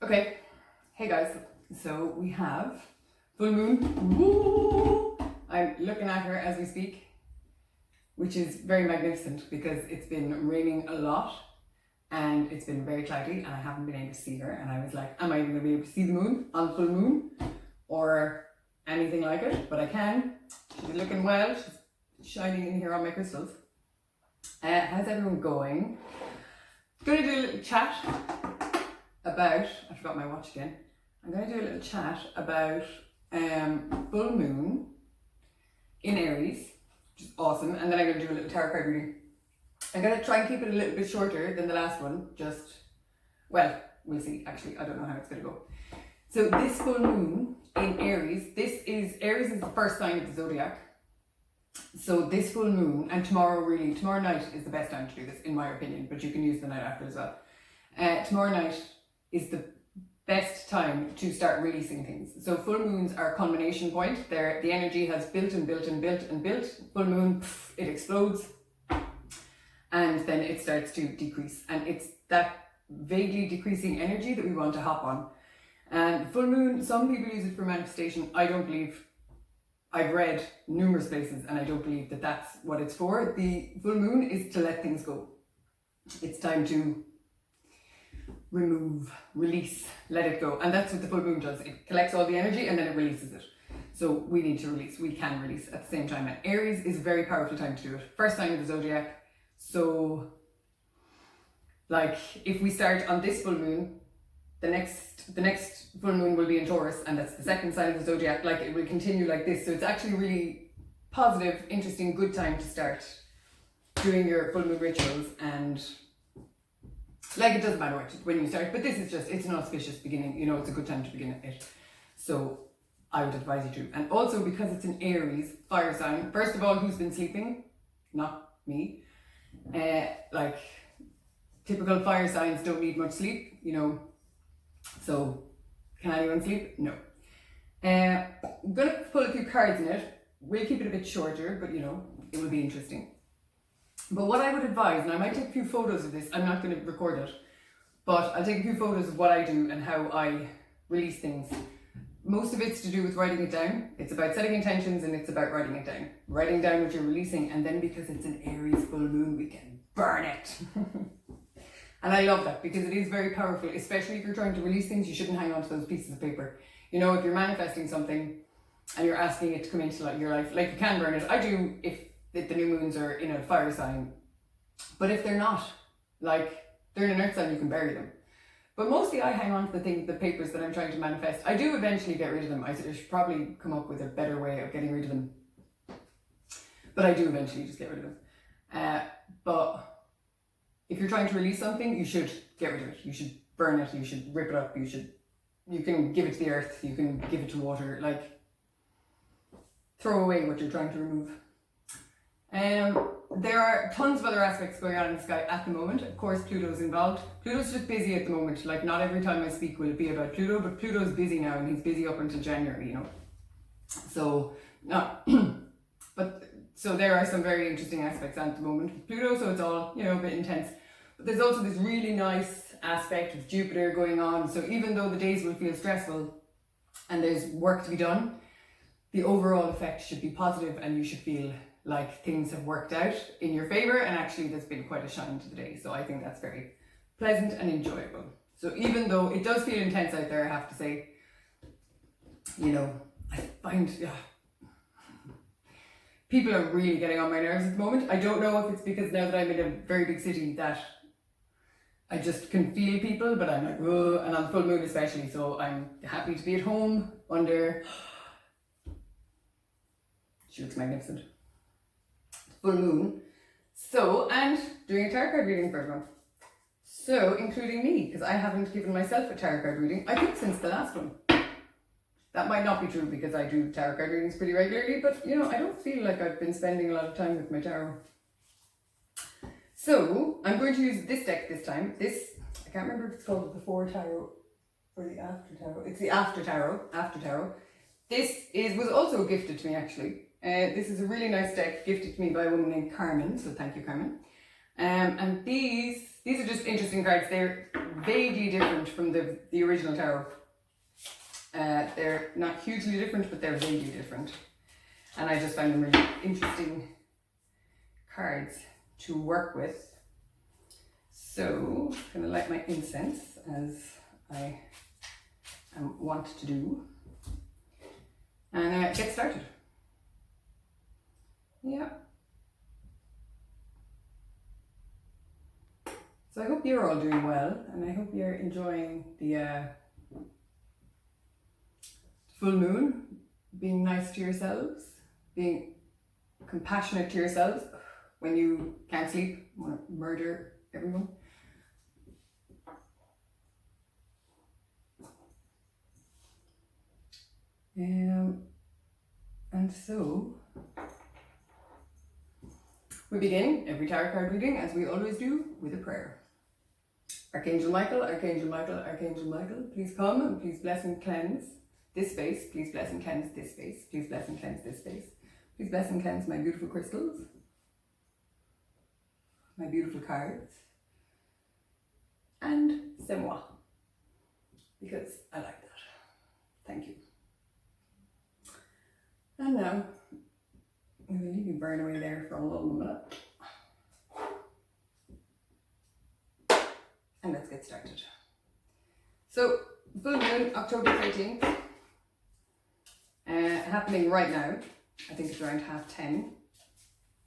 Okay, hey guys, so we have full moon. Woo! I'm looking at her as we speak, which is very magnificent because it's been raining a lot and it's been very cloudy and I haven't been able to see her. And I was like, am I even going to be able to see the moon on full moon or anything like it? But I can. She's looking well. She's shining in here on my crystals. How's everyone going? I'm going to do a little chat about, I forgot my watch again. I'm going to do a little chat about full moon in Aries, which is awesome. And then I'm going to do a little tarot card reading. I'm going to try and keep it a little bit shorter than the last one. Well, we'll see. Actually, I don't know how it's going to go. So this full moon in Aries, Aries is the first sign of the zodiac. So this full moon, and tomorrow night is the best time to do this, in my opinion, but you can use the night after as well. Tomorrow night is the best time to start releasing things. So full moons are a culmination point. The energy has built and built and built and built. Full moon, it explodes, and then it starts to decrease. And it's that vaguely decreasing energy that we want to hop on. And full moon, some people use it for manifestation. I don't believe. I've read numerous places and I don't believe that that's what it's for. The full moon is to let things go. It's time to remove, release, let it go. And that's what the full moon does. It collects all the energy and then it releases it. So we need to release, we can release at the same time. And Aries is a very powerful time to do it. First sign of the zodiac. So like if we start on this full moon, the next full moon will be in Taurus, and that's the second sign of the zodiac. Like it will continue like this. So it's actually really positive, interesting, good time to start doing your full moon rituals. And like it doesn't matter when you start, but this is just, it's an auspicious beginning. You know, it's a good time to begin it. So I would advise you to. And also because it's an Aries fire sign, first of all, who's been sleeping? Not me. Like typical fire signs don't need much sleep, you know. So, can anyone sleep? No. I'm going to pull a few cards in it. We'll keep it a bit shorter, but you know, it will be interesting. But what I would advise, and I might take a few photos of this, I'm not going to record it, but I'll take a few photos of what I do and how I release things. Most of it's to do with writing it down. It's about setting intentions and it's about writing it down. Writing down what you're releasing, and then because it's an Aries full moon, we can burn it. And I love that because it is very powerful, especially if you're trying to release things. You shouldn't hang on to those pieces of paper. You know, if you're manifesting something and you're asking it to come into your life, like you can burn it. I do if the new moons are in a fire sign. But if they're not, like they're in an earth sign, you can bury them. But mostly I hang on to the papers that I'm trying to manifest. I do eventually get rid of them. I should probably come up with a better way of getting rid of them. But I do eventually just get rid of them. But if you're trying to release something, you should get rid of it. You should burn it. You should rip it up. You can give it to the earth. You can give it to water. Like, throw away what you're trying to remove. There are tons of other aspects going on in the sky at the moment. Of course, Pluto's involved. Pluto's just busy at the moment. Like, not every time I speak will it be about Pluto, but Pluto's busy now and he's busy up until January, you know. So, not, so there are some very interesting aspects at the moment with Pluto, so it's all, you know, a bit intense. But there's also this really nice aspect with Jupiter going on. So even though the days will feel stressful and there's work to be done, the overall effect should be positive and you should feel like things have worked out in your favor, and actually there's been quite a shine to the day. So I think that's very pleasant and enjoyable. So even though it does feel intense out there, I have to say, you know, I find, people are really getting on my nerves at the moment. I don't know if it's because now that I'm in a very big city that I just can feel people, but I'm like, oh, and on full moon especially, so I'm happy to be at home under, she looks magnificent, full moon. So, and doing a tarot card reading for everyone. So, including me, because I haven't given myself a tarot card reading, I think since the last one. That might not be true because I do tarot card readings pretty regularly, but you know, I don't feel like I've been spending a lot of time with my tarot. So I'm going to use this deck this time. I can't remember if it's called the Before Tarot or the After Tarot. It's the After Tarot. This was also gifted to me actually. This is a really nice deck gifted to me by a woman named Carmen, so thank you, Carmen. And these These are just interesting cards. They're vaguely different from the original tarot. They're not hugely different, but they're vaguely different. And I just find them really interesting cards to work with. So I'm going to light my incense as I want to do. And get started. Yeah. So I hope you're all doing well, and I hope you're enjoying the full moon, being nice to yourselves, being compassionate to yourselves when you can't sleep, want to murder everyone. And so we begin every tarot card reading, as we always do, with a prayer. Archangel Michael, Archangel Michael, Archangel Michael, please come and please bless and cleanse this space. Please bless and cleanse this space. Please bless and cleanse this space. Please bless and cleanse my beautiful crystals, my beautiful cards, and c'est moi, because I like that. Thank you. And now, I'm going to leave you burn away there for a little minute. And let's get started. So, full moon, October 13th, happening right now. I think it's around 10:30,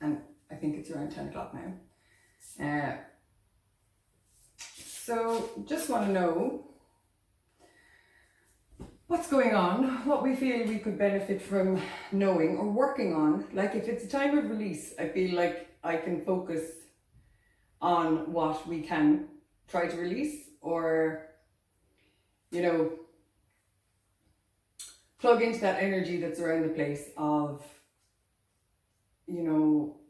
and I think it's around 10 o'clock now. So, just want to know what's going on, what we feel we could benefit from knowing or working on. Like if it's a time of release, I feel like I can focus on what we can try to release, or, you know, plug into that energy that's around the place of, you know,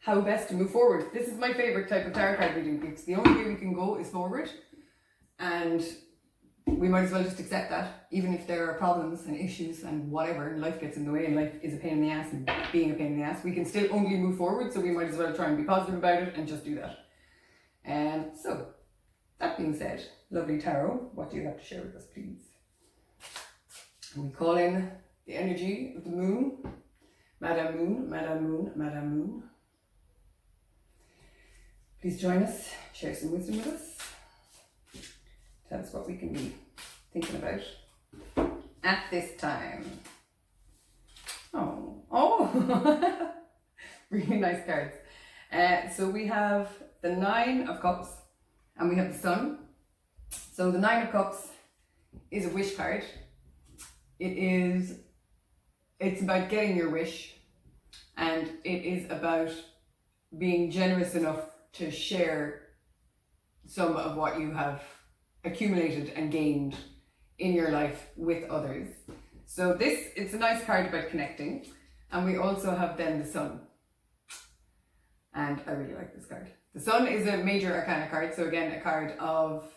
how best to move forward. This is my favorite type of tarot card reading, because the only way we can go is forward, and we might as well just accept that, even if there are problems and issues and whatever, and life gets in the way, and life is a pain in the ass, and being a pain in the ass, we can still only move forward, so we might as well try and be positive about it and just do that. And so, that being said, lovely tarot, what do you have to share with us, please? And we call in the energy of the moon, Madame Moon, Madame Moon, Madame Moon. Please join us, share some wisdom with us. Tell us what we can be thinking about at this time. Oh, really nice cards. So we have the Nine of Cups and we have the Sun. So the Nine of Cups is a wish card. It's about getting your wish, and it is about being generous enough to share some of what you have accumulated and gained in your life with others. So it's a nice card about connecting. And we also have then the Sun. And I really like this card. The Sun is a major arcana card. So again, a card of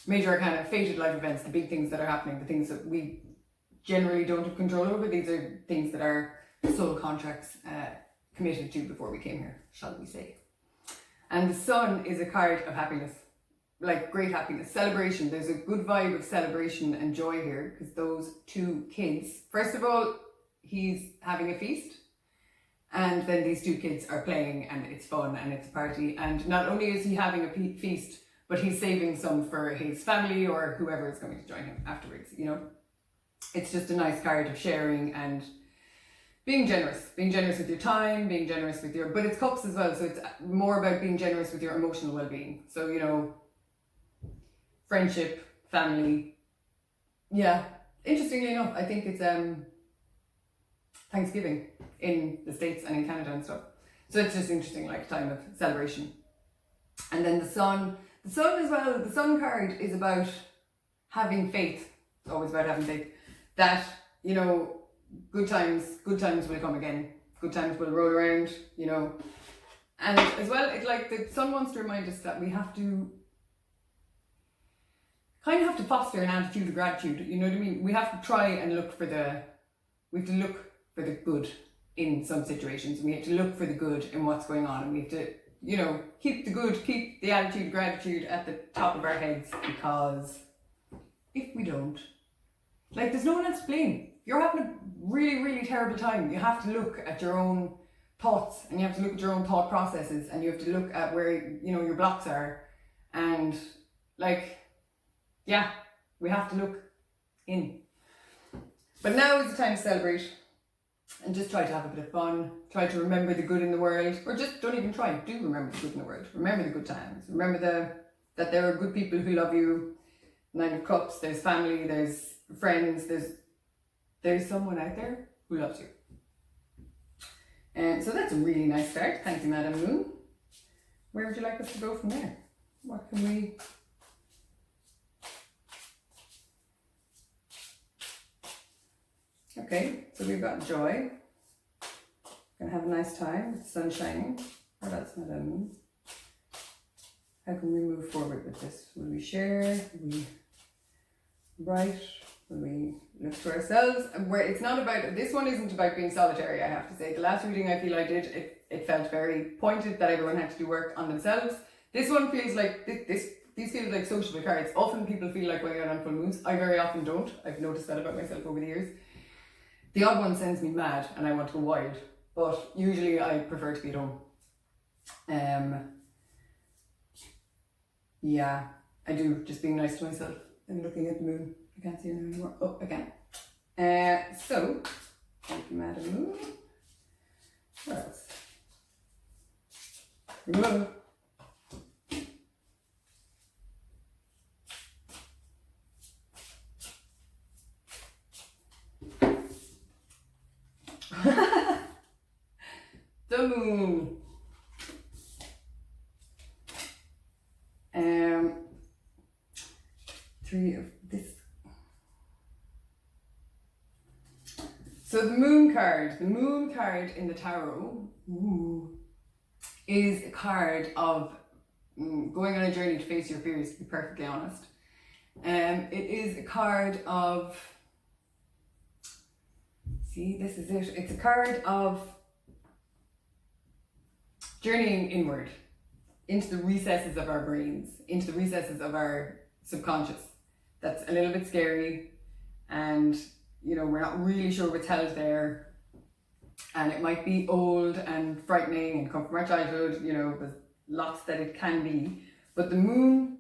major arcana, fated life events, the big things that are happening, the things that we generally don't have control over. These are things that our soul contracts committed to before we came here, shall we say. And the Sun is a card of happiness, like great happiness, celebration. There's a good vibe of celebration and joy here, because those two kids, first of all, he's having a feast, and then these two kids are playing, and it's fun and it's a party. And not only is he having a feast, but he's saving some for his family or whoever is going to join him afterwards, you know. It's just a nice card of sharing and being generous with your time, being generous with your, but it's cups as well. So it's more about being generous with your emotional well-being. So, you know, friendship, family. Yeah. Interestingly enough, I think it's Thanksgiving in the States and in Canada and stuff. So it's just interesting, like time of celebration. And then the Sun as well, the Sun card is about having faith. It's always about having faith that, you know, good times will come again. Good times will roll around, you know. And as well, it's like the Sun wants to remind us that we have to foster an attitude of gratitude. You know what I mean? We have to try and look for the good in some situations. We have to look for the good in what's going on, and we have to, you know, keep the good, keep the attitude, gratitude at the top of our heads, because if we don't, like, there's no one else to blame. If you're having a really, really terrible time, you have to look at your own thoughts, and you have to look at your own thought processes, and you have to look at where, you know, your blocks are, and like, yeah, we have to look in. But now is the time to celebrate and just try to have a bit of fun. Try to remember the good in the world, or just don't even try. Do remember the good in the world. Remember the good times. Remember that there are good people who love you. Nine of Cups. There's family. There's friends. There's someone out there who loves you. And so that's a really nice start. Thank you, Madam Moon. Where would you like us to go from there? What can we? Okay, so we've got joy. Gonna have a nice time with the sun shining. What else, Madam Moon? How can we move forward with this? Will we share? Will we write? Will we look to ourselves? And where it's not about, this one isn't about being solitary, I have to say. The last reading I feel I did, it felt very pointed that everyone had to do work on themselves. This one feels like, these feel like sociable cards. Often people feel like going out on full moons. I very often don't. I've noticed that about myself over the years. The odd one sends me mad and I want to go wild, but usually I prefer to be at home. Yeah, I do, just being nice to myself and looking at the moon. I can't see her anymore. Oh, again. So, thank you, Madam Moon. What else? Whoa. The moon. Three of this. So the moon card in the tarot, is a card of going on a journey to face your fears, to be perfectly honest. It is a card of, see, this is it. It's a card of journeying inward into the recesses of our brains, into the recesses of our subconscious. That's a little bit scary, and you know, we're not really sure what's held there, and it might be old and frightening and come from our childhood, you know, there's lots that it can be. But the moon,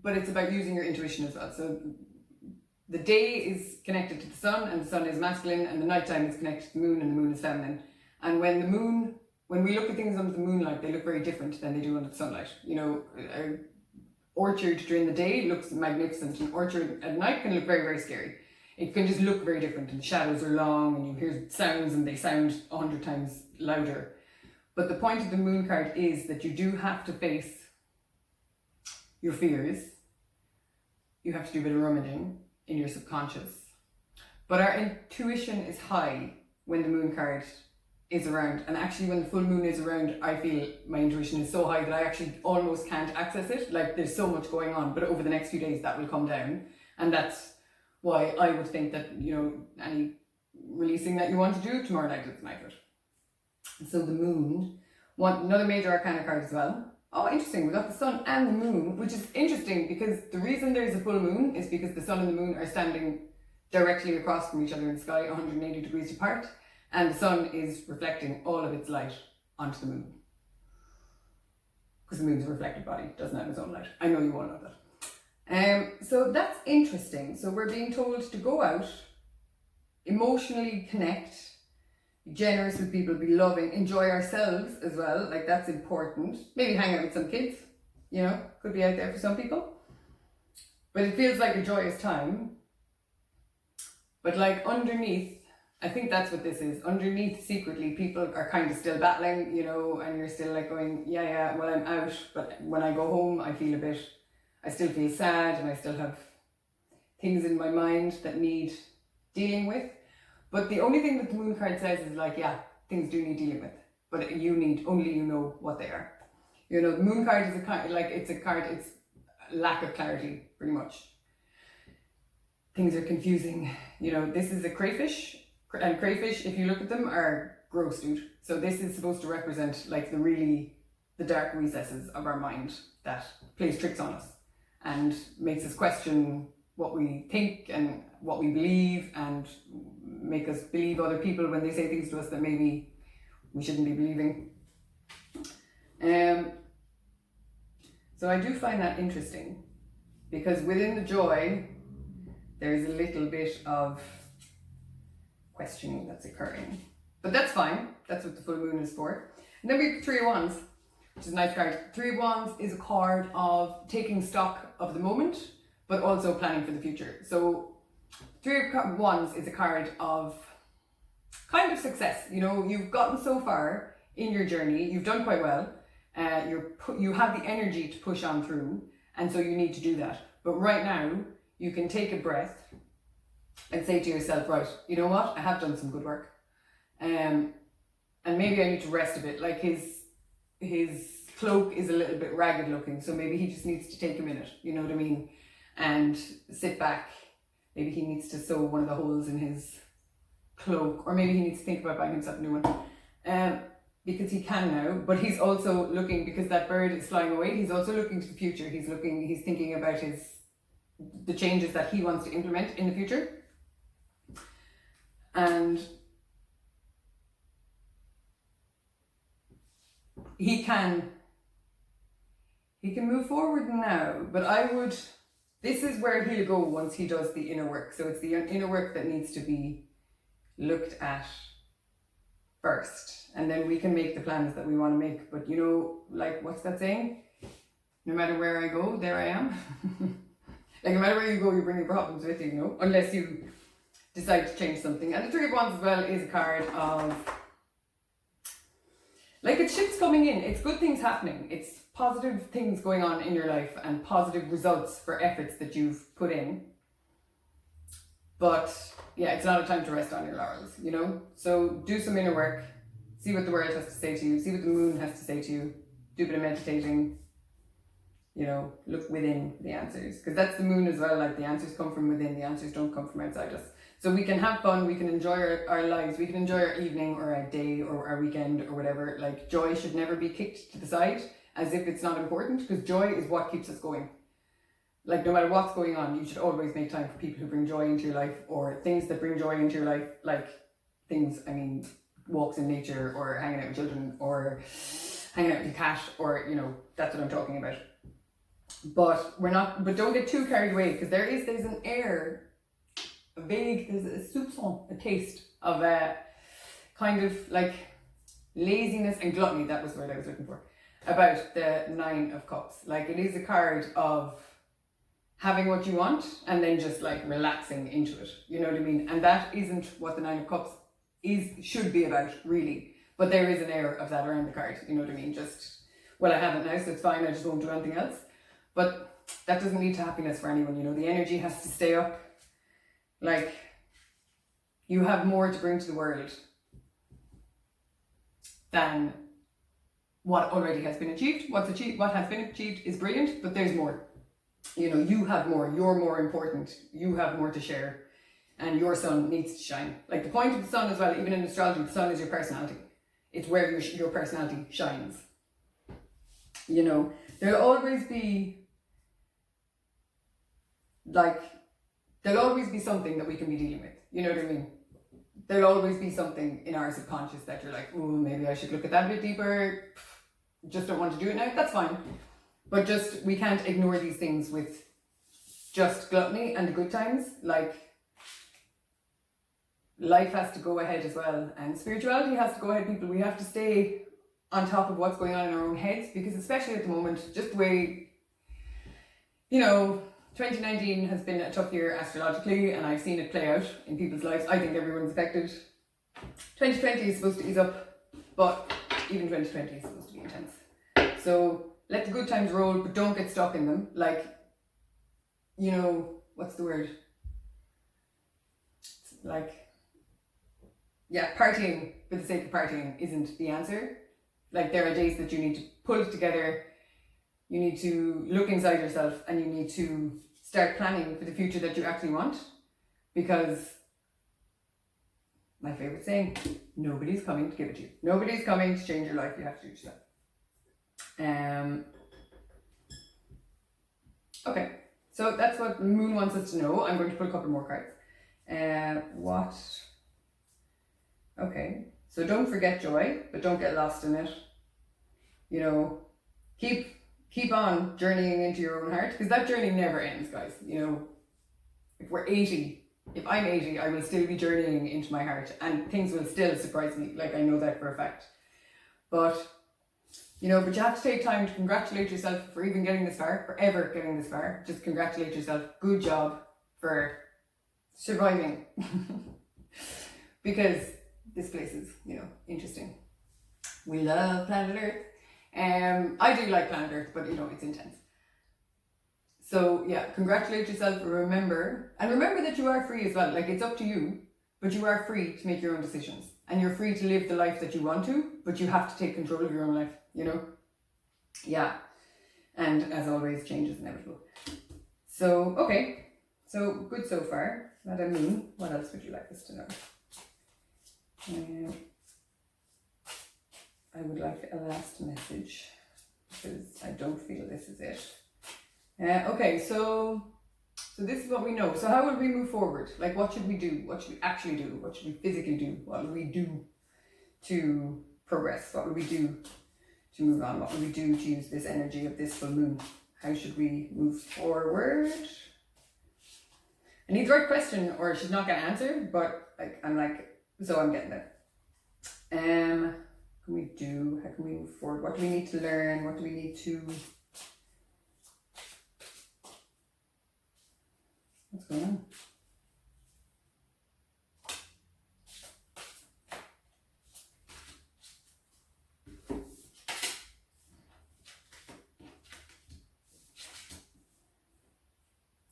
but it's about using your intuition as well. So the day is connected to the sun, and the sun is masculine, and the nighttime is connected to the moon, and the moon is feminine. And when we look at things under the moonlight, they look very different than they do under the sunlight. You know, an orchard during the day looks magnificent. An orchard at night can look very, very scary. It can just look very different, and the shadows are long, and you hear sounds, and they sound 100 times louder. But the point of the moon card is that you do have to face your fears. You have to do a bit of rummaging in your subconscious. But our intuition is high when the moon card is around, and actually when the full moon is around, I feel my intuition is so high that I actually almost can't access it. Like, there's so much going on, but over the next few days that will come down, and that's why I would think that, you know, any releasing that you want to do tomorrow night is the night of it. So the moon, another major arcana card as well. Oh, interesting, we got the sun and the moon, which is interesting because the reason there's a full moon is because the sun and the moon are standing directly across from each other in the sky, 180 degrees apart, and the sun is reflecting all of its light onto the moon. Because the moon's a reflected body, it doesn't have its own light. I know you all know that. So that's interesting. So we're being told to go out, emotionally connect, be generous with people, be loving, enjoy ourselves as well. Like, that's important. Maybe hang out with some kids, you know, could be out there for some people. But it feels like a joyous time. But like underneath, I think that's what this is. Underneath, secretly, people are kind of still battling, you know, and you're still like going, yeah, well, I'm out. But when I go home, I still feel sad, and I still have things in my mind that need dealing with. But the only thing that the moon card says is like, yeah, things do need dealing with, but only you know what they are. You know, the moon card is it's lack of clarity, pretty much. Things are confusing. You know, this is a crayfish. And crayfish, if you look at them, are gross, dude. So this is supposed to represent like the dark recesses of our mind that plays tricks on us and makes us question what we think and what we believe, and make us believe other people when they say things to us that maybe we shouldn't be believing. So I do find that interesting, because within the joy there's a little bit of questioning that's occurring. But that's fine, that's what the full moon is for. And then we have Three of Wands, which is a nice card. Three of Wands is a card of taking stock of the moment, but also planning for the future. So Three of Wands is a card of kind of success. You know, you've gotten so far in your journey, you've done quite well. You have the energy to push on through, and so you need to do that. But right now, you can take a breath and say to yourself, right, you know what, I have done some good work. And maybe I need to rest a bit. Like his cloak is a little bit ragged looking, so maybe he just needs to take a minute, you know what I mean? And sit back. Maybe he needs to sew one of the holes in his cloak, or maybe he needs to think about buying himself a new one. Because he can now, but he's also looking, because that bird is flying away, he's also looking to the future. He's thinking about the changes that he wants to implement in the future. And he can move forward now, but this is where he'll go once he does the inner work. So it's the inner work that needs to be looked at first, and then we can make the plans that we want to make. But you know, like, what's that saying? No matter where I go, there I am. Like, no matter where you go, you bring your problems with you, you know, unless you decide to change something. And the Three of Wands as well is a card of, like, it's shit's coming in, it's good things happening, it's positive things going on in your life and positive results for efforts that you've put in. But yeah, it's not a time to rest on your laurels, you know? So do some inner work, see what the world has to say to you, see what the moon has to say to you, do a bit of meditating, you know, look within the answers. Because that's the moon as well, like, the answers come from within, the answers don't come from outside us. So we can have fun, we can enjoy our lives, we can enjoy our evening or our day or our weekend or whatever. Like, joy should never be kicked to the side as if it's not important, because joy is what keeps us going. Like, no matter what's going on, you should always make time for people who bring joy into your life, or things that bring joy into your life. Like, things, I mean, walks in nature, or hanging out with children, or hanging out with your cat, or, you know, that's what I'm talking about. But don't get too carried away, because there's an air, there's a soupçon, a taste of a kind of like laziness and gluttony. That was the word I was looking for, about the Nine of Cups. Like, it is a card of having what you want and then just like relaxing into it, you know what I mean? And that isn't what the Nine of Cups should be about, really. But there is an air of that around the card, you know what I mean? Just, well, I have it now, so it's fine, I just won't do anything else. But that doesn't lead to happiness for anyone, you know? The energy has to stay up. Like, you have more to bring to the world than what already has been achieved. What has been achieved is brilliant, but there's more. You know, you have more, you're more important, you have more to share, and your sun needs to shine. Like, the point of the sun as well, even in astrology, the sun is your personality. It's where your personality shines. You know, there'll always be something that we can be dealing with, you know what I mean? There'll always be something in our subconscious that you're like, oh, maybe I should look at that a bit deeper, just don't want to do it now. That's fine. But just, we can't ignore these things with just gluttony and the good times. Like, life has to go ahead as well, and spirituality has to go ahead, people. We have to stay on top of what's going on in our own heads, because especially at the moment, just the way, you know, 2019 has been a tough year astrologically, and I've seen it play out in people's lives. I think everyone's affected. 2020 is supposed to ease up, but even 2020 is supposed to be intense. So let the good times roll, but don't get stuck in them. Like, you know, what's the word? Like, yeah, partying for the sake of partying isn't the answer. Like, there are days that you need to pull it together, you need to look inside yourself, and you need to start planning for the future that you actually want. Because my favorite saying, nobody's coming to give it to you. Nobody's coming to change your life. You have to do it yourself. Okay, so that's what the moon wants us to know. I'm going to put a couple more cards. Okay, so don't forget joy, but don't get lost in it. You know, keep on journeying into your own heart, because that journey never ends, guys. You know, if I'm 80, I will still be journeying into my heart, and things will still surprise me. Like, I know that for a fact. But you have to take time to congratulate yourself for even getting this far, for ever getting this far. Just congratulate yourself. Good job for surviving. Because this place is, interesting. We love planet Earth. I do like planet Earth, but it's intense. So yeah, congratulate yourself. Remember that you are free as well. Like, it's up to you, but you are free to make your own decisions. And you're free to live the life that you want to, but you have to take control of your own life, Yeah. And as always, change is inevitable. So, okay. So, good so far. Madam Moon, what else would you like us to know? I would like a last message, because I don't feel this is it. Okay, so this is what we know. So how will we move forward? Like, what should we do? What should we actually do? What should we physically do? What will we do to progress? What will we do to move on? What will we do to use this energy of this full moon? How should we move forward? I need the right question, or she's not going to answer, but I'm getting there. How can we move forward? What do we need to learn? What do we need to... What's going on?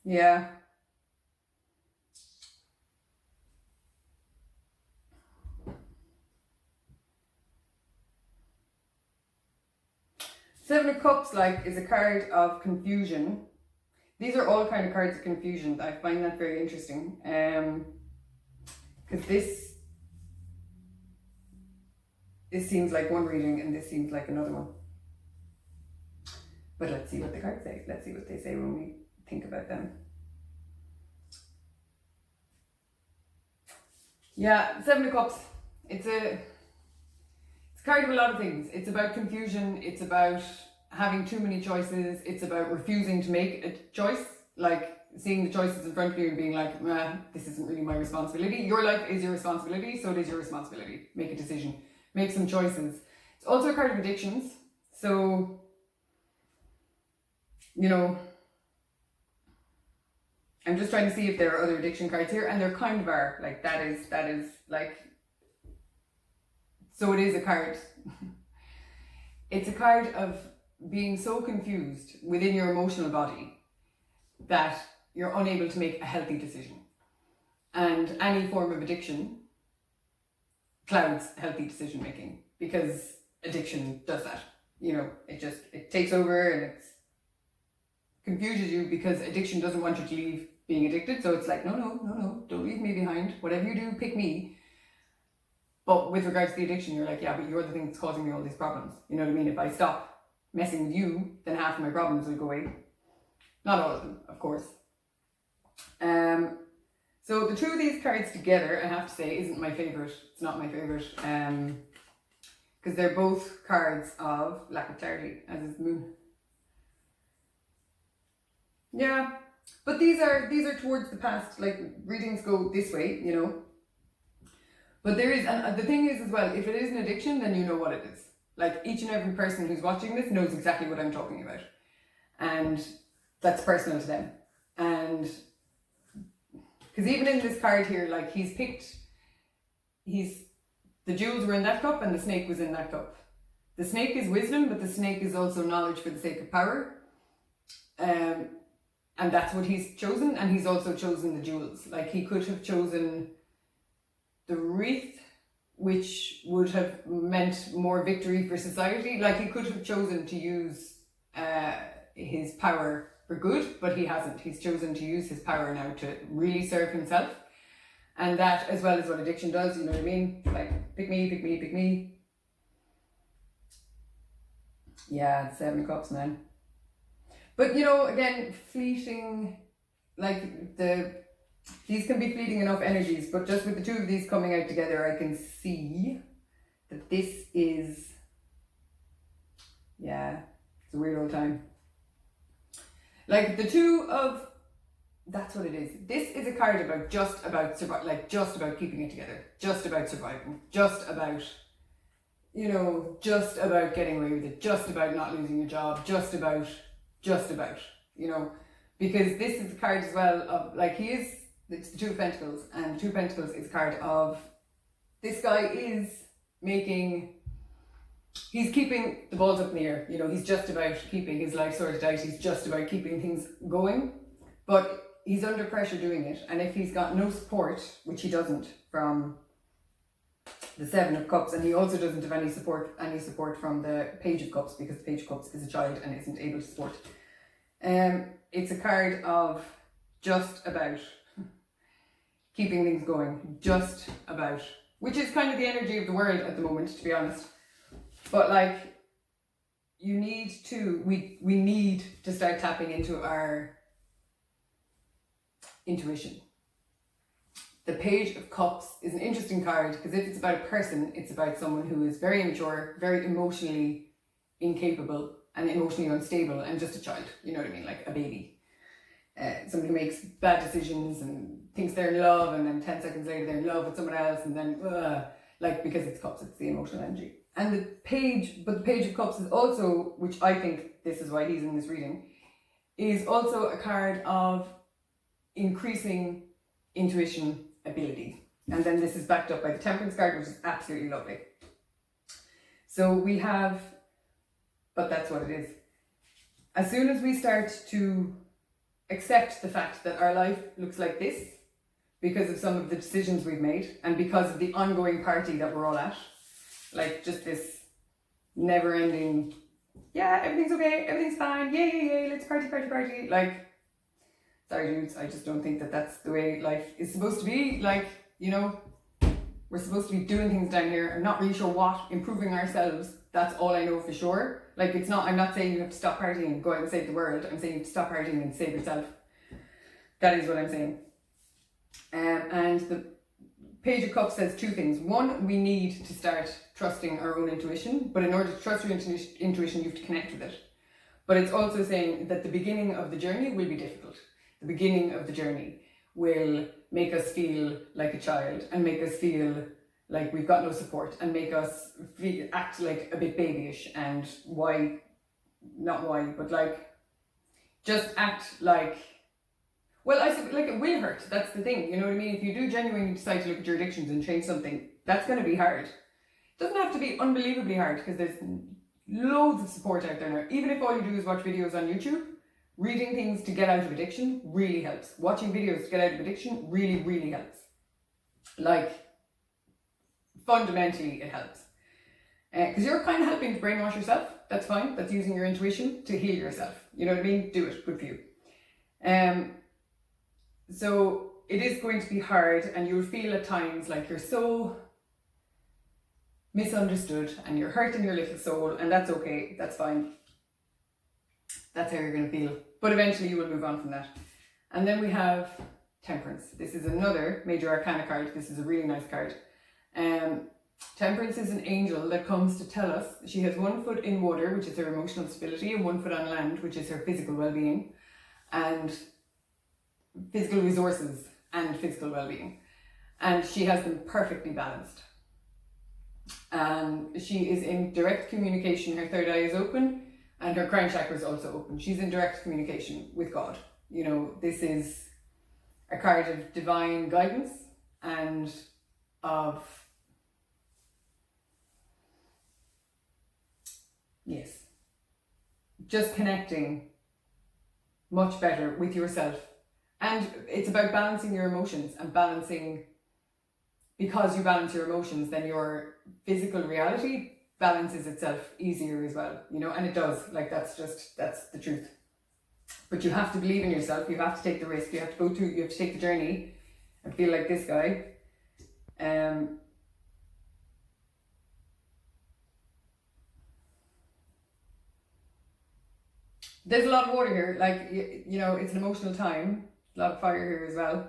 Yeah. Seven of Cups, is a card of confusion. These are all kind of cards of confusion. I find that very interesting. Because this seems like one reading and this seems like another one. But let's see what the cards say. Let's see what they say when we think about them. Yeah, Seven of Cups. It's a card of a lot of things. It's about confusion. It's about having too many choices. It's about refusing to make a choice. Like, seeing the choices in front of you and being like, this isn't really my responsibility. Your life is your responsibility, so it is your responsibility. Make a decision. Make some choices. It's also a card of addictions. So, I'm just trying to see if there are other addiction cards here, and there kind of are. Like, that is so it is a card. It's a card of being so confused within your emotional body that you're unable to make a healthy decision. And any form of addiction clouds healthy decision making, because addiction does that. It takes over and it confuses you, because addiction doesn't want you to leave being addicted. So it's like, no, don't leave me behind. Whatever you do, pick me. But with regards to the addiction, you're like, yeah, but you're the thing that's causing me all these problems. You know what I mean? If I stop messing with you, then half of my problems will go away. Not all of them, of course. So the two of these cards together, I have to say, isn't my favourite. It's not my favourite. Because they're both cards of lack of clarity, as is the moon. Yeah, but these are towards the past. Like, readings go this way, But there is, and the thing is as well, if it is an addiction, then you know what it is. Like, each and every person who's watching this knows exactly what I'm talking about. And that's personal to them. And because even in this card here, like, the jewels were in that cup and the snake was in that cup. The snake is wisdom, but the snake is also knowledge for the sake of power. And that's what he's chosen. And he's also chosen the jewels. Like, he could have chosen the wreath, which would have meant more victory for society. Like, he could have chosen to use his power for good, but he hasn't. He's chosen to use his power now to really serve himself. And that, as well as what addiction does, you know what I mean? Like, pick me, pick me, pick me. Yeah, the Seven of Cups, man. But, you know, again, fleeting, like, these can be fleeting enough energies, but just with the two of these coming out together, I can see that this is, yeah, it's a weird old time. Like, the two of, that's what it is. This is a card about just about just about keeping it together, just about surviving, just about, you know, just about getting away with it, just about not losing your job, just about, you know, because this is the card as well of, like, it's the Two of Pentacles, and the Two of Pentacles is a card of, this guy is he's keeping the balls up in the air, you know, he's just about keeping his life sorted out, he's just about keeping things going, but he's under pressure doing it, and if he's got no support, which he doesn't from the Seven of Cups, and he also doesn't have any support from the Page of Cups, because the Page of Cups is a child and isn't able to support. It's a card of just about keeping things going, just about, which is kind of the energy of the world at the moment, to be honest. But like, we need to start tapping into our intuition. The Page of Cups is an interesting card, because if it's about a person, it's about someone who is very immature, very emotionally incapable and emotionally unstable, and just a child, you know what I mean, like a baby. Somebody who makes bad decisions and thinks they're in love, and then 10 seconds later they're in love with someone else, and then like, because it's cups, it's the emotional energy. And the Page of Cups is also, which I think this is why he's in this reading, is also a card of increasing intuition ability. And then this is backed up by the Temperance card, which is absolutely lovely. So we have, but that's what it is. As soon as we start to accept the fact that our life looks like this, because of some of the decisions we've made, and because of the ongoing party that we're all at, like just this never-ending, yeah, everything's okay, everything's fine, yay, let's party. Like, sorry dudes, I just don't think that that's the way life is supposed to be. Like, you know, we're supposed to be doing things down here. I'm not really sure what, improving ourselves, that's all I know for sure. Like, it's not, I'm not saying you have to stop partying and go out and save the world. I'm saying you have to stop partying and save yourself. That is what I'm saying. And the Page of Cups says two things. One, we need to start trusting our own intuition, but in order to trust your intuition, you have to connect with it. But it's also saying that the beginning of the journey will be difficult. The beginning of the journey will make us feel like a child, and make us feel like we've got no support, and make us act like a bit babyish, and just act like, well, I said, like, it will hurt. That's the thing, you know what I mean? If you do genuinely decide to look at your addictions and change something, that's going to be hard. It doesn't have to be unbelievably hard, because there's loads of support out there now. Even if all you do is watch videos on YouTube, reading things to get out of addiction really helps. Watching videos to get out of addiction really, really helps. Like, fundamentally, it helps. Because you're kind of helping to brainwash yourself. That's fine. That's using your intuition to heal yourself. You know what I mean? Do it. Good for you. So it is going to be hard, and you'll feel at times like you're so misunderstood and you're hurting your little soul, and that's okay. That's fine. That's how you're going to feel. But eventually you will move on from that. And then we have Temperance. This is another major arcana card. This is a really nice card. Temperance is an angel that comes to tell us she has 1 foot in water, which is her emotional stability, and 1 foot on land, which is her physical well-being, and physical resources and physical well-being. And she has them perfectly balanced. She is in direct communication. Her third eye is open, and her crown chakra is also open. She's in direct communication with God. You know, this is a card of divine guidance and of, yes, just connecting much better with yourself. And it's about balancing your emotions, and balancing, because you balance your emotions, then your physical reality balances itself easier as well, you know, and it does. Like, that's the truth. But you have to believe in yourself, you have to take the risk, you have to take the journey, I feel like this guy. There's a lot of water here, like, you know, it's an emotional time. A lot of fire here as well.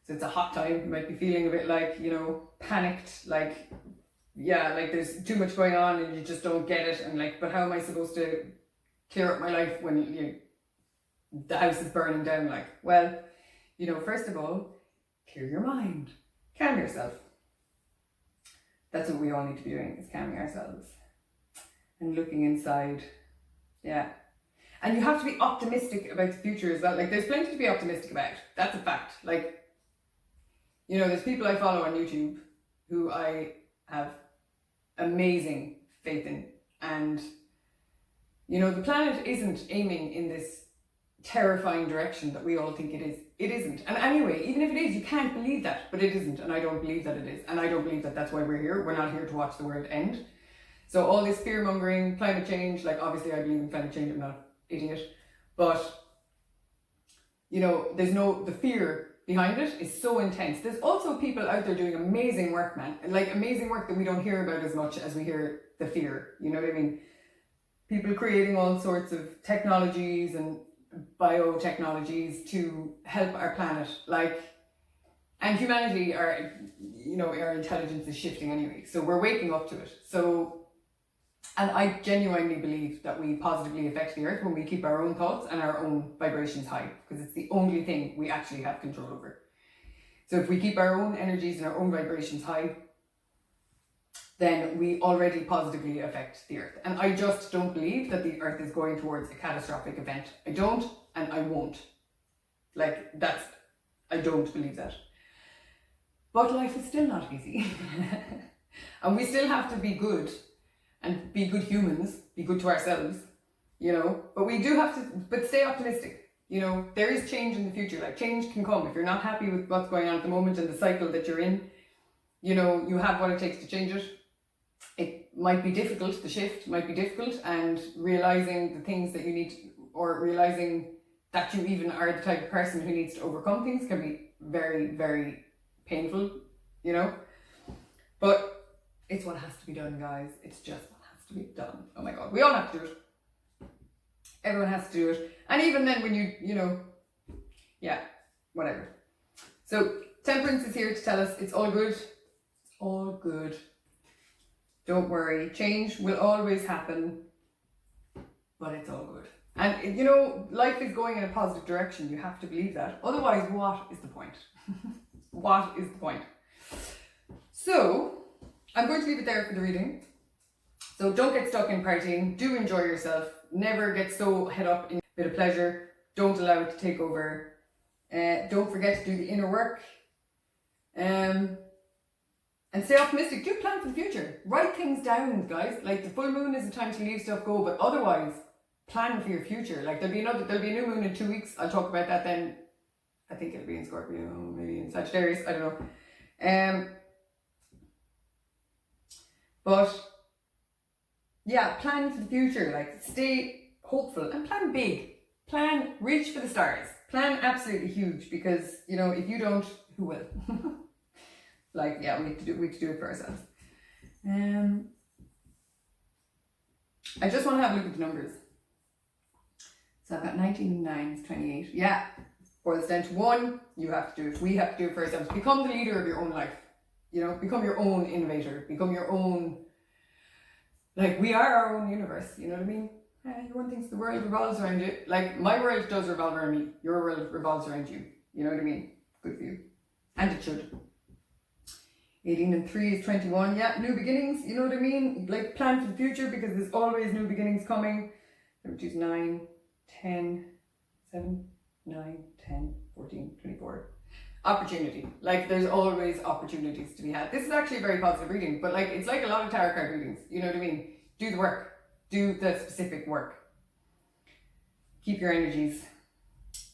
So it's a hot time. You might be feeling a bit like, you know, panicked, like, yeah, like there's too much going on and you just don't get it. And like, but how am I supposed to clear up my life when the house is burning down? Like, well, you know, first of all, clear your mind, calm yourself. That's what we all need to be doing, is calming ourselves and looking inside. Yeah. And you have to be optimistic about the future as well. Like, there's plenty to be optimistic about. That's a fact. Like, you know, there's people I follow on YouTube who I have amazing faith in. And, you know, the planet isn't aiming in this terrifying direction that we all think it is. It isn't. And anyway, even if it is, you can't believe that. But it isn't. And I don't believe that it is. And I don't believe that that's why we're here. We're not here to watch the world end. So all this fear-mongering, climate change, like, obviously I believe in climate change, I'm not an idiot. But, you know, the fear behind it is so intense. There's also people out there doing amazing work, man. Like, amazing work that we don't hear about as much as we hear the fear. You know what I mean? People creating all sorts of technologies and biotechnologies to help our planet. Like, and humanity, our intelligence is shifting anyway. So we're waking up to it. So, and I genuinely believe that we positively affect the earth when we keep our own thoughts and our own vibrations high, because it's the only thing we actually have control over. So if we keep our own energies and our own vibrations high, then we already positively affect the earth. And I just don't believe that the earth is going towards a catastrophic event. I don't, and I won't. Like, I don't believe that. But life is still not easy. And we still have to be good and be good humans, be good to ourselves, you know. But we do have to, but stay optimistic. You know, there is change in the future. Like, change can come. If you're not happy with what's going on at the moment and the cycle that you're in, you know, you have what it takes to change it. It might be difficult, the shift might be difficult, and realizing the things that you need, or realizing that you even are the type of person who needs to overcome things, can be very, very painful, you know. But it's what has to be done, guys. It's just what has to be done. Oh my God, we all have to do it. Everyone has to do it. And even then, when you know, yeah, whatever. So Temperance is here to tell us it's all good. It's all good. Don't worry. Change will always happen, but it's all good. And, you know, life is going in a positive direction. You have to believe that. Otherwise, what is the point? What is the point? So, I'm going to leave it there for the reading. So don't get stuck in partying. Do enjoy yourself. Never get so head up in a bit of pleasure. Don't allow it to take over. Don't forget to do the inner work. And stay optimistic. Do plan for the future. Write things down, guys. Like, the full moon is a time to leave stuff go, but otherwise, plan for your future. Like, there'll be a new moon in 2 weeks. I'll talk about that then. I think it'll be in Scorpio, maybe in Sagittarius. I don't know. But yeah, plan for the future. Like, stay hopeful and plan big. Plan, reach for the stars. Plan absolutely huge, because, you know, if you don't, who will? Like, yeah, we have to do it for ourselves. I just want to have a look at the numbers. So I've got 19, 9 is 28. Yeah, boils down to 1. You have to do it. We have to do it for ourselves. Become the leader of your own life. You know, become your own innovator. Become your own, like, we are our own universe. You know what I mean? Everyone thinks the world revolves around you. Like, my world does revolve around me. Your world revolves around you. You know what I mean? Good for you. And it should. 18 and 3 is 21. Yeah, new beginnings. You know what I mean? Like, plan for the future, because there's always new beginnings coming. 2 9, 10, 7, 9, 10, 14, 24. Opportunity. Like, there's always opportunities to be had. This is actually a very positive reading, but like, it's like a lot of tarot card readings. You know what I mean? Do the work. Do the specific work. Keep your energies.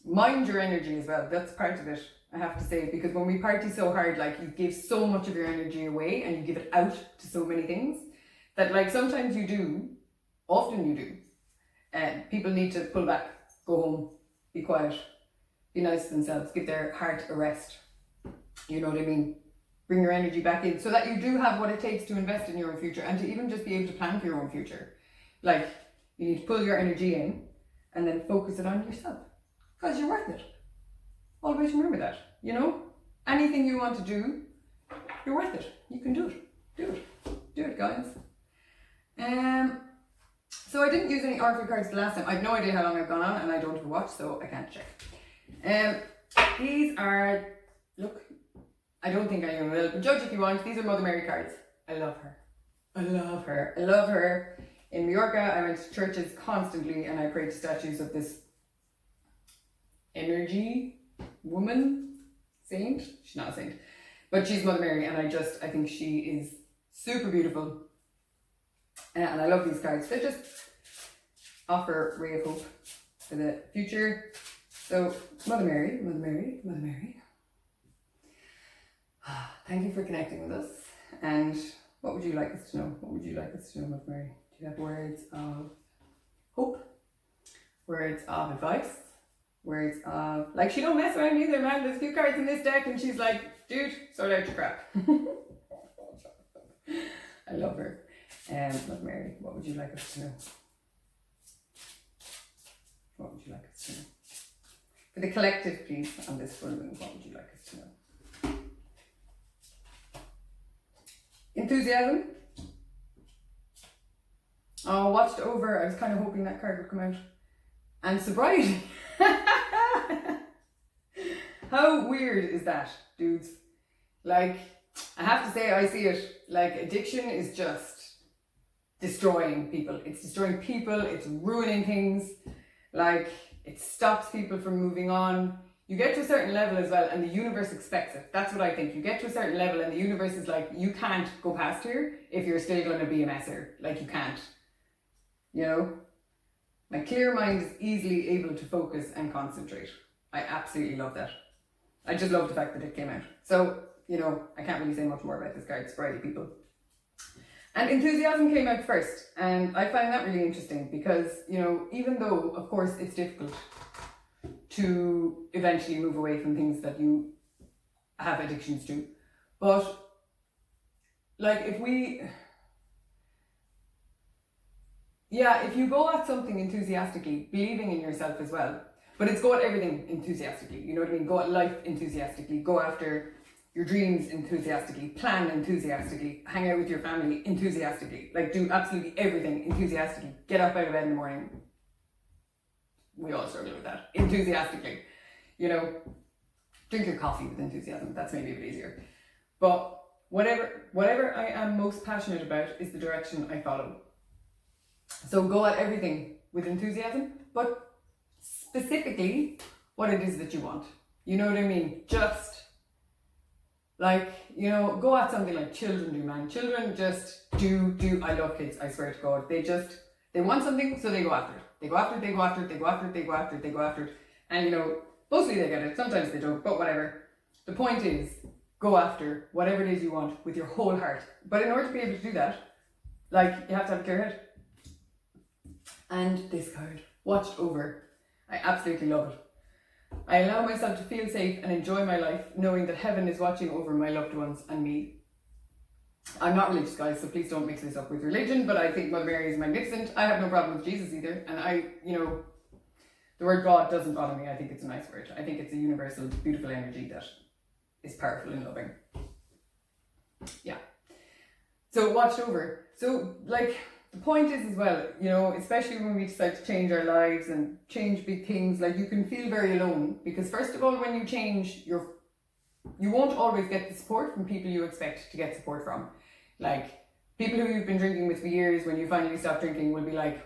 Mind your energy as well. That's part of it, I have to say, because when we party so hard, like, you give so much of your energy away and you give it out to so many things that, like, sometimes you do, often you do, and people need to pull back, go home, be quiet, be nice to themselves, give their heart a rest. You know what I mean? Bring your energy back in so that you do have what it takes to invest in your own future and to even just be able to plan for your own future. Like, you need to pull your energy in and then focus it on yourself because you're worth it. Always remember that, you know? Anything you want to do, you're worth it. You can do it. Do it, guys. So I didn't use any oracle cards the last time. I have no idea how long I've gone on and I don't have a watch, so I can't check. These are, look, I don't think anyone will, but judge if you want. These are Mother Mary cards. I love her. I love her. In Mallorca, I went to churches constantly and I prayed to statues of this energy woman, saint. She's not a saint, but she's Mother Mary, and I think she is super beautiful. And I love these cards. They just offer a ray of hope for the future. So, Mother Mary. Thank you for connecting with us. And what would you like us to know? Mother Mary? Do you have words of hope? Words of advice? Words of, like, she don't mess around either, man. There's a few cards in this deck and she's like, dude, sort out your crap. I love her. Mother Mary, what would you like us to know? What would you like us to know? For the collective, please, on this full moon, what would you like us to know? Enthusiasm. Oh, watched over. I was kind of hoping that card would come out. And sobriety. How weird is that, dudes? Like, I have to say, I see it. Like, addiction is just destroying people. It's destroying people. It's ruining things. Like, it stops people from moving on. You get to a certain level as well, and the universe expects it. That's what I think. You get to a certain level, and the universe is like, you can't go past here if you're still going to be a messer. Like, you can't. You know? My clear mind is easily able to focus and concentrate. I absolutely love that. I just love the fact that it came out. So, you know, I can't really say much more about this card, sobriety people. And enthusiasm came out first, and I find that really interesting because, you know, even though, of course, it's difficult to eventually move away from things that you have addictions to, but, like, if you go at something enthusiastically, believing in yourself as well, but it's go at everything enthusiastically, you know what I mean? Go at life enthusiastically, go after your dreams enthusiastically, plan enthusiastically, hang out with your family enthusiastically, like do absolutely everything enthusiastically, get up out of bed in the morning. We all struggle with that, enthusiastically, you know, drink your coffee with enthusiasm, that's maybe a bit easier. But whatever I am most passionate about is the direction I follow. So go at everything with enthusiasm, but specifically what it is that you want. You know what I mean? Just like, you know, go at something like children do, man. Children just do. I love kids, I swear to God. They want something, so they go after it. They go after it. And you know, mostly they get it. Sometimes they don't, but whatever. The point is, go after whatever it is you want with your whole heart. But in order to be able to do that, like, you have to have a clear head. And this card, watched over. I absolutely love it. I allow myself to feel safe and enjoy my life, knowing that heaven is watching over my loved ones and me. I'm not religious, guys, so please don't mix this up with religion, but I think Mother Mary is magnificent. I have no problem with Jesus either, and the word God doesn't bother me. I think it's a nice word. I think it's a universal, beautiful energy that is powerful and loving. Yeah. So watched over. So, like, the point is as well, you know, especially when we decide to change our lives and change big things, like, you can feel very alone because, first of all, when you change, you won't always get the support from people you expect to get support from. Like, people who you've been drinking with for years, when you finally stop drinking, will be like,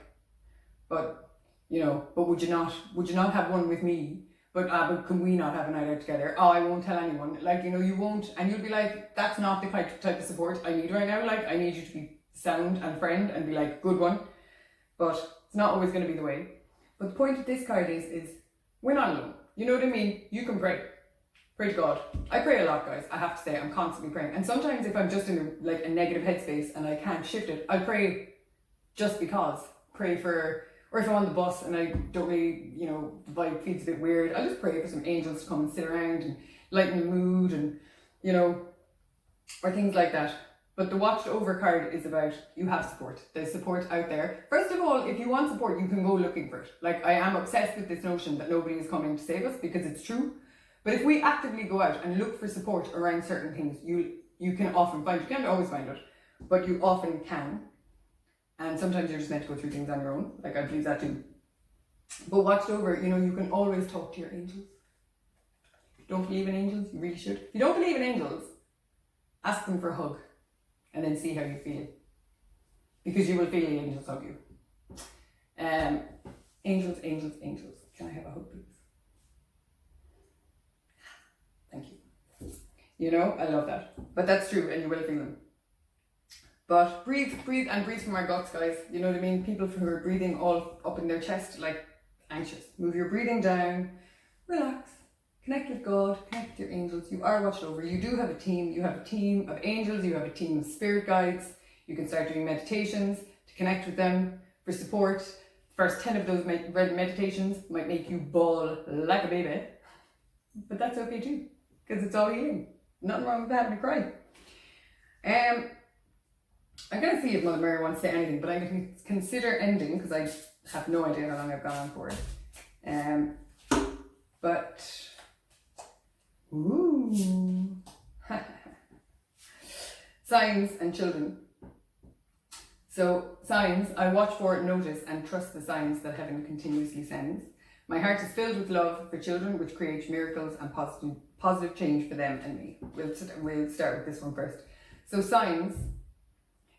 but would you not have one with me? But can we not have a night out together? Oh, I won't tell anyone. Like, you know, you won't, and you'll be like, that's not the type of support I need right now. Like, I need you to be sound and friend and be like, good one. But it's not always going to be the way. But the point of this card is we're not alone. You know what I mean? You can pray. Pray to God. I pray a lot, guys. I have to say, I'm constantly praying. And sometimes if I'm just in a negative headspace and I can't shift it, I'll pray just because. Pray for, or if I'm on the bus and I don't really, the vibe feels a bit weird, I'll just pray for some angels to come and sit around and lighten the mood and you know, or things like that. But the watched over card is about you have support. There's support out there. First of all, if you want support, you can go looking for it. Like, I am obsessed with this notion that nobody is coming to save us, because it's true. But if we actively go out and look for support around certain things, you can often find, you can't always find it, but you often can. And sometimes you're just meant to go through things on your own. Like, I believe that too. But watched over, you know, you can always talk to your angels. Don't believe in angels? You really should. If you don't believe in angels, ask them for a hug and then see how you feel. Because you will feel the angels hug you. Angels, angels, angels. Can I have a hug, please? Thank you. You know, I love that. But that's true, and you will feel them. But breathe, and breathe from our guts, guys. You know what I mean? People who are breathing all up in their chest, like anxious. Move your breathing down. Relax. Connect with God, connect with your angels. You are watched over. You do have a team. You have a team of angels. You have a team of spirit guides. You can start doing meditations to connect with them for support. First 10 of those meditations might make you bawl like a baby. But that's okay too, because it's all healing. Nothing wrong with having a cry. I'm going to see if Mother Mary wants to say anything, but I'm going to consider ending, because I have no idea how long I've gone on for. But... Ooh. Signs and children. So, signs, I watch for, notice, and trust the signs that heaven continuously sends. My heart is filled with love for children, which creates miracles and positive change for them and me. We'll start with this one first. So, signs,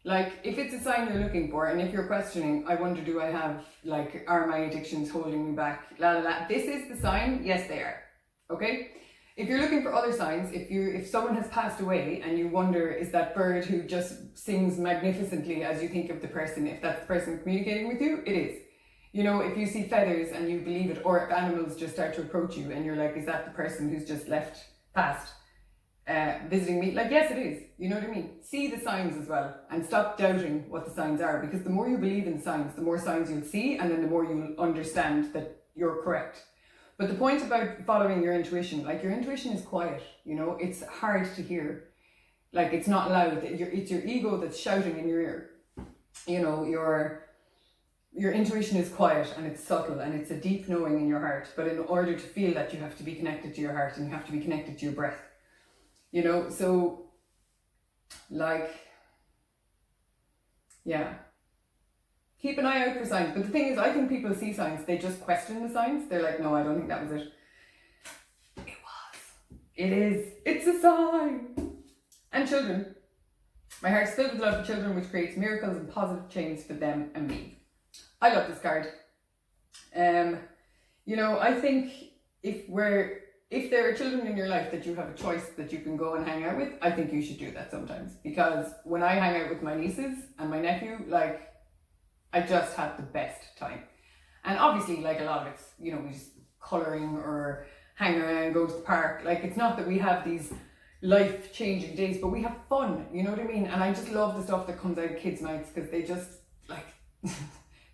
like, if it's a sign you're looking for, and if you're questioning, I wonder, do I have, like, are my addictions holding me back? La la la. This is the sign. Yes, they are. Okay? If you're looking for other signs, if someone has passed away and you wonder, is that bird who just sings magnificently as you think of the person, if that's the person communicating with you, it is. You know, if you see feathers and you believe it, or if animals just start to approach you and you're like, is that the person who's just left past visiting me? Like, yes, it is. You know what I mean? See the signs as well, and stop doubting what the signs are, because the more you believe in signs, the more signs you'll see, and then the more you'll understand that you're correct. But the point about following your intuition, like, your intuition is quiet, you know, it's hard to hear. Like, it's not loud. It's your ego that's shouting in your ear. You know, your intuition is quiet and it's subtle and it's a deep knowing in your heart. But in order to feel that, you have to be connected to your heart and you have to be connected to your breath. You know, so, like, yeah. Keep an eye out for signs. But the thing is, I think people see signs, they just question the signs. They're like, no, I don't think that was it. It was. It is. It's a sign. And children. My heart's filled with love for children, which creates miracles and positive change for them and me. I love this card. You know, I think if there are children in your life that you have a choice that you can go and hang out with, I think you should do that sometimes. Because when I hang out with my nieces and my nephew, like, I just have the best time. And obviously, like, a lot of it's, you know, we just colouring or hang around, go to the park. Like, it's not that we have these life-changing days, but we have fun, you know what I mean? And I just love the stuff that comes out of kids' nights, because they just, like,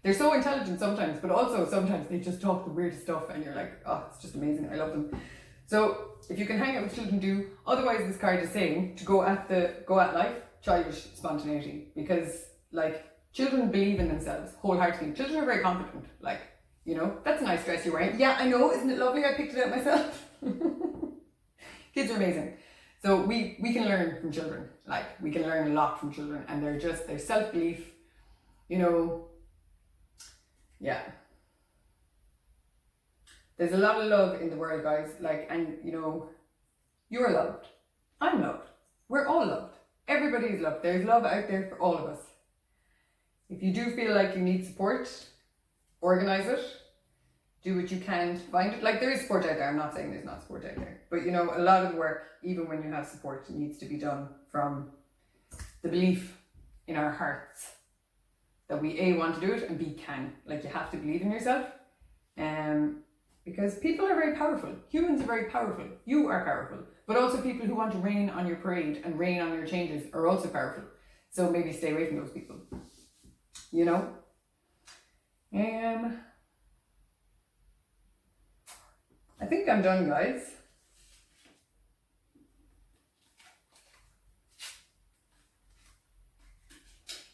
they're so intelligent sometimes, but also sometimes they just talk the weirdest stuff and you're like, oh, it's just amazing. I love them. So if you can hang out with children, do. Otherwise, this card is saying to go at life, childish spontaneity, because, like, children believe in themselves wholeheartedly. Children are very confident. Like, you know, that's a nice dress you're wearing. Yeah, I know, isn't it lovely? I picked it out myself. Kids are amazing. So we can learn from children. Like, we can learn a lot from children, and their self-belief, you know, yeah. There's a lot of love in the world, guys. Like, and you know, you're loved. I'm loved. We're all loved. Everybody is loved. There's love out there for all of us. If you do feel like you need support, organise it. Do what you can to find it. Like, there is support out there. I'm not saying there's not support out there. But, you know, a lot of the work, even when you have support, needs to be done from the belief in our hearts that we A, want to do it, and B, can. Like, you have to believe in yourself. Because people are very powerful. Humans are very powerful. You are powerful. But also people who want to rain on your parade and rain on your changes are also powerful. So maybe stay away from those people. You know? I think I'm done, guys.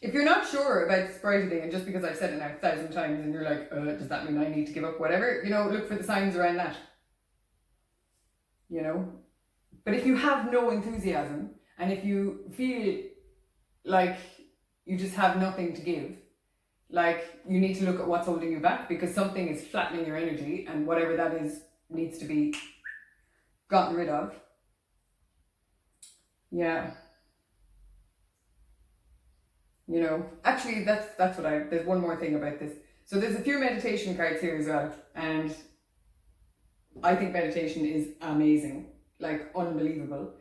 If you're not sure about the sobriety thing, and just because I've said it now 1,000 times and you're like, does that mean I need to give up whatever? You know, look for the signs around that. You know? But if you have no enthusiasm, and if you feel like you just have nothing to give, like, you need to look at what's holding you back, because something is flattening your energy, and whatever that is needs to be gotten rid of. Yeah. You know, actually that's what there's one more thing about this. So there's a few meditation cards here as well, and I think meditation is amazing, like unbelievable.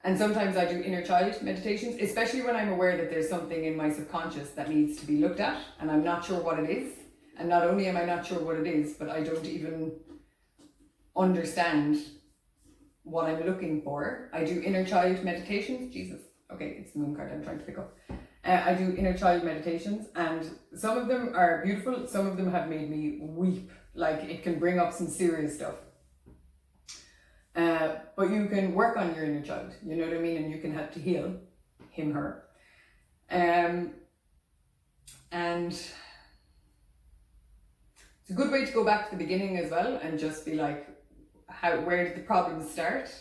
And sometimes I do inner child meditations, especially when I'm aware that there's something in my subconscious that needs to be looked at and I'm not sure what it is. And not only am I not sure what it is, but I don't even understand what I'm looking for. I do inner child meditations. Jesus. Okay, it's the moon card I'm trying to pick up. I do inner child meditations, and some of them are beautiful. Some of them have made me weep. Like, it can bring up some serious stuff. But you can work on your inner child, you know what I mean? And you can help to heal him, her. And it's a good way to go back to the beginning as well and just be like, where did the problems start?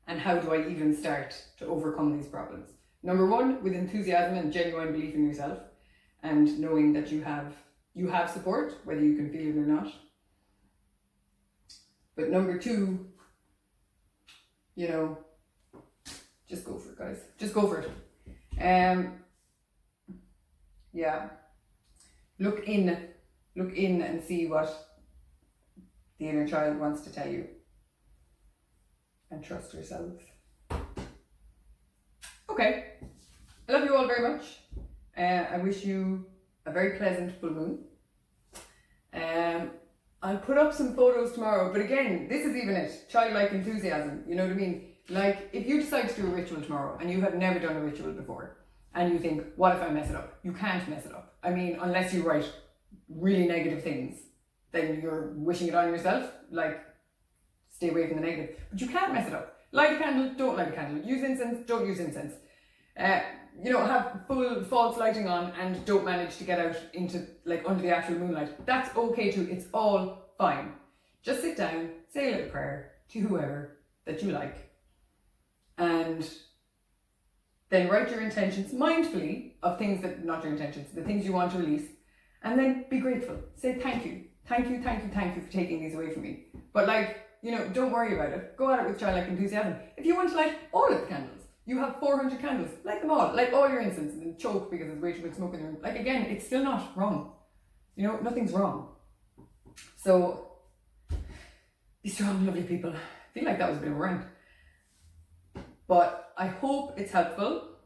And how do I even start to overcome these problems? Number one, with enthusiasm and genuine belief in yourself, and knowing that you have support, whether you can feel it or not. But number two, you know, just go for it, guys. Just go for it. Yeah. Look in and see what the inner child wants to tell you. And trust yourselves. Okay. I love you all very much. I wish you a very pleasant full moon. I'll put up some photos tomorrow, but again, this is even it. Childlike enthusiasm, you know what I mean? Like, if you decide to do a ritual tomorrow and you have never done a ritual before, and you think, what if I mess it up? You can't mess it up. I mean, unless you write really negative things, then you're wishing it on yourself. Like, stay away from the negative. But you can't mess it up. Light a candle, don't light a candle. Use incense, don't use incense. You know, have full false lighting on and don't manage to get out into, like, under the actual moonlight. That's okay too. It's all fine. Just sit down, say a little prayer to whoever that you like, and then write your intentions mindfully of things that, not your intentions, the things you want to release, and then be grateful. Say thank you. Thank you, thank you, thank you for taking these away from me. But, like, you know, don't worry about it. Go at it with childlike enthusiasm. If you want to light all of the candles, you have 400 candles, light them all, light all your incense, and then choke because there's way too much smoke in the room. Like, again, it's still not wrong. You know, nothing's wrong. So, be strong, lovely people. I feel like that was a bit of a rant. But I hope it's helpful.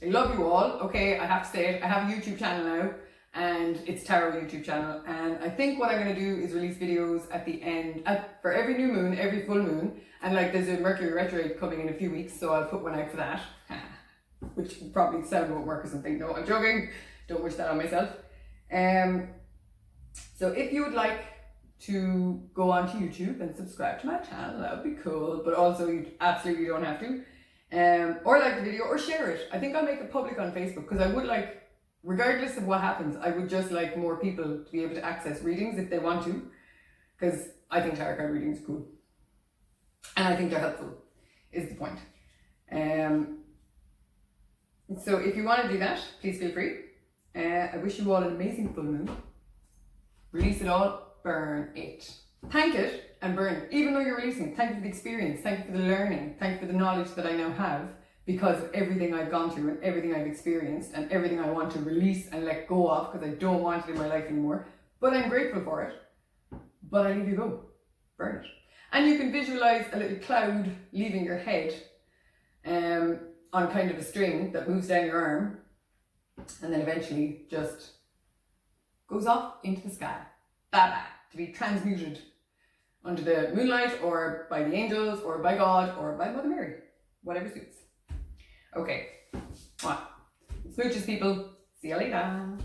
I love you all. Okay, I have to say it. I have a YouTube channel now, and it's Tarot YouTube channel. And I think what I'm going to do is release videos at the end, for every new moon, every full moon. And, like, there's a Mercury retrograde coming in a few weeks, so I'll put one out for that. Which probably sound won't work or something. No, I'm joking. Don't wish that on myself. So if you would like to go onto YouTube and subscribe to my channel, that would be cool. But also, you absolutely don't have to. Or like the video, or share it. I think I'll make it public on Facebook, because I would like, regardless of what happens, I would just like more people to be able to access readings if they want to. Because I think tarot card readings are cool. And I think they're helpful, is the point. So if you want to do that, please feel free. I wish you all an amazing full moon. Release it all, burn it. Thank it and burn it. Even though you're releasing it, thank you for the experience, thank you for the learning, thank you for the knowledge that I now have because of everything I've gone through and everything I've experienced and everything I want to release and let go of because I don't want it in my life anymore. But I'm grateful for it. But I leave you go. Burn it. And you can visualize a little cloud leaving your head on kind of a string that moves down your arm and then eventually just goes off into the sky. Bye-bye. To be transmuted under the moonlight or by the angels or by God or by Mother Mary. Whatever suits. Okay. Smooches, people. See you later.